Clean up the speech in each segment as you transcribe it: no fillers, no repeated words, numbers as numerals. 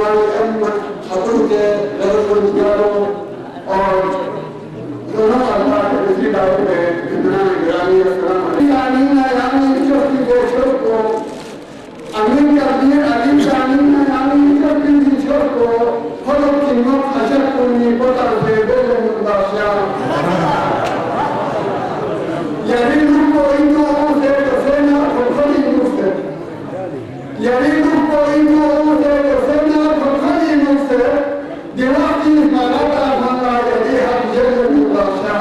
हमारे हकुम के गैरों और दोनों अल्लाह के किसी दावे में कितना गिरानी को अमीर कर दिए अजीब को फलों की नोक हजर को नहीं पता से बेले मुदाशा यदि को इनको से तो सेना को खड़ी मुझसे यदि को इनको से तो सेना को खड़ी मुझसे दीवार की मराठा भांगा यदि हम जेल मुदाशा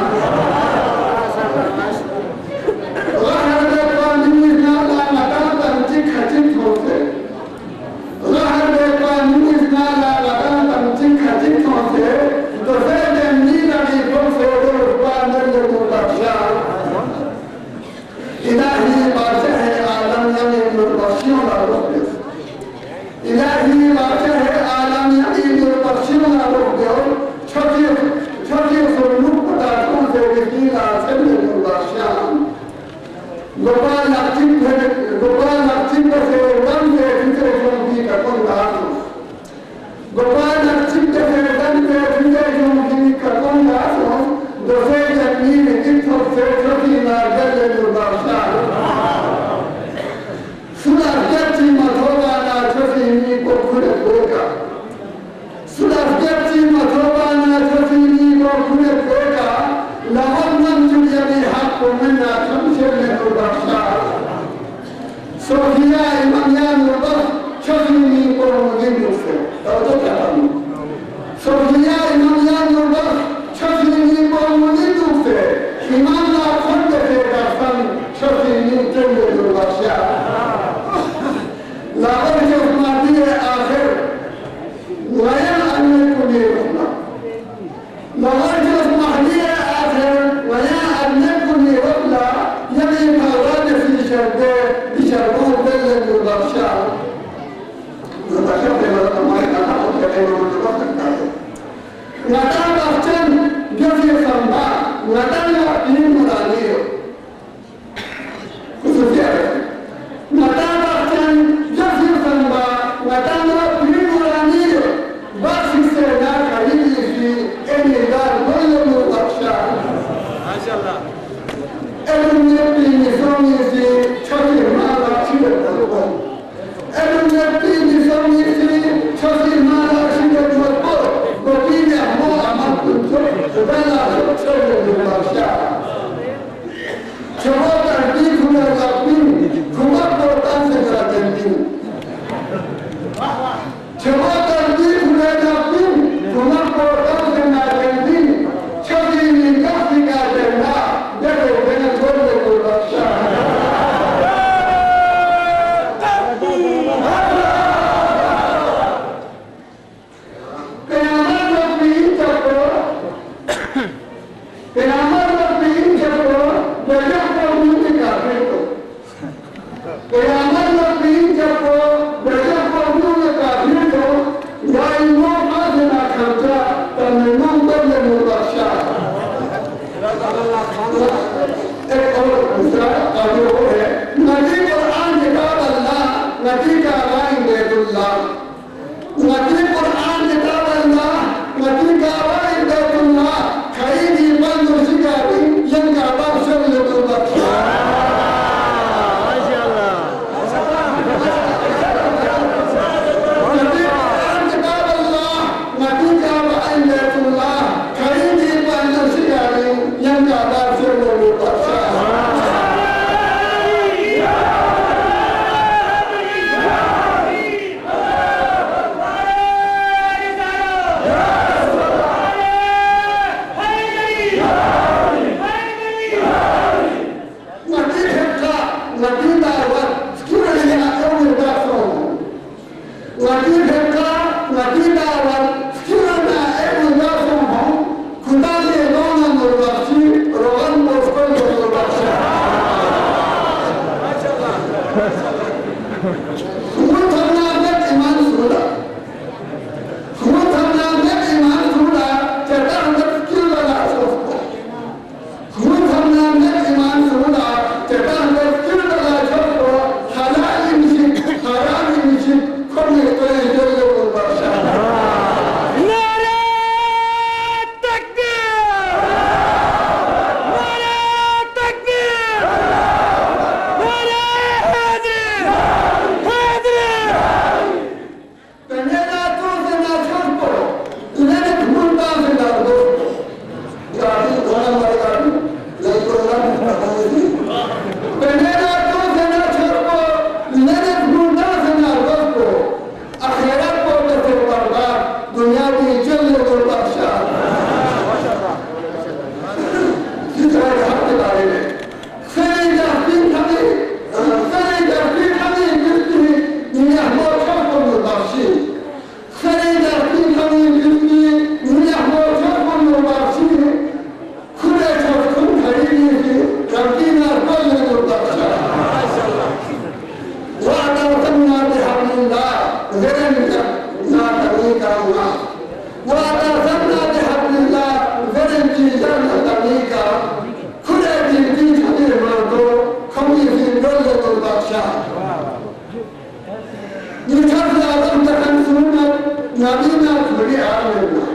نبينا كل عالمنا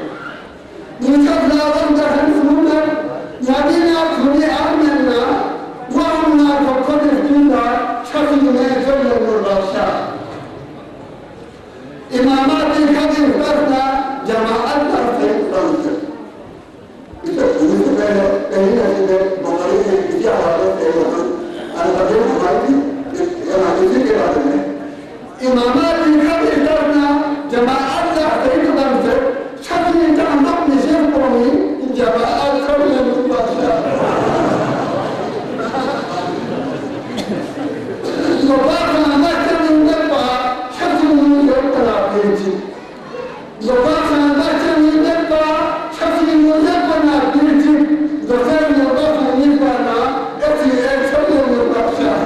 نشوفنا وانت هنسونا نبينا كل عالمنا وعمنا فقد الدنيا شكلنا جل الرشا إمامات كذي فرنا جماعة في الأرض إذا كنت بين بقرين بجاه أنا بدي أقول أنا بدي أقول إمامات كذي فرنا جماعة في الأرض شكلنا جماعة نسيبوني جماعة كذي الرشا زبانا ما كان ينبع شكلنا يبقى بيتي زبانا ما كان ينبع شكلنا يبقى بيتي زبانا ما ينبع أتي أكثر من الأشياء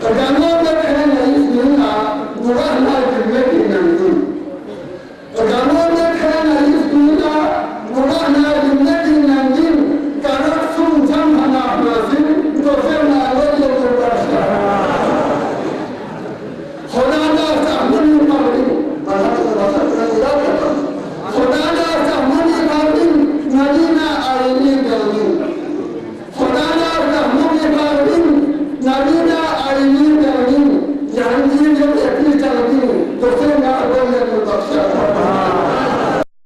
أجمعنا كان يسمعنا نرانا جملة نقول أجمعنا كان يسمعنا نرانا جملة نقول كانت سمعنا نازل زبانا خدانا تعمل مالي خدانا تعمل مالي نبينا عيني قلبي خدانا تعمل مالي نبينا عيني قلبي يعني يجب أن يكون قلبي تسمع أولا المبشر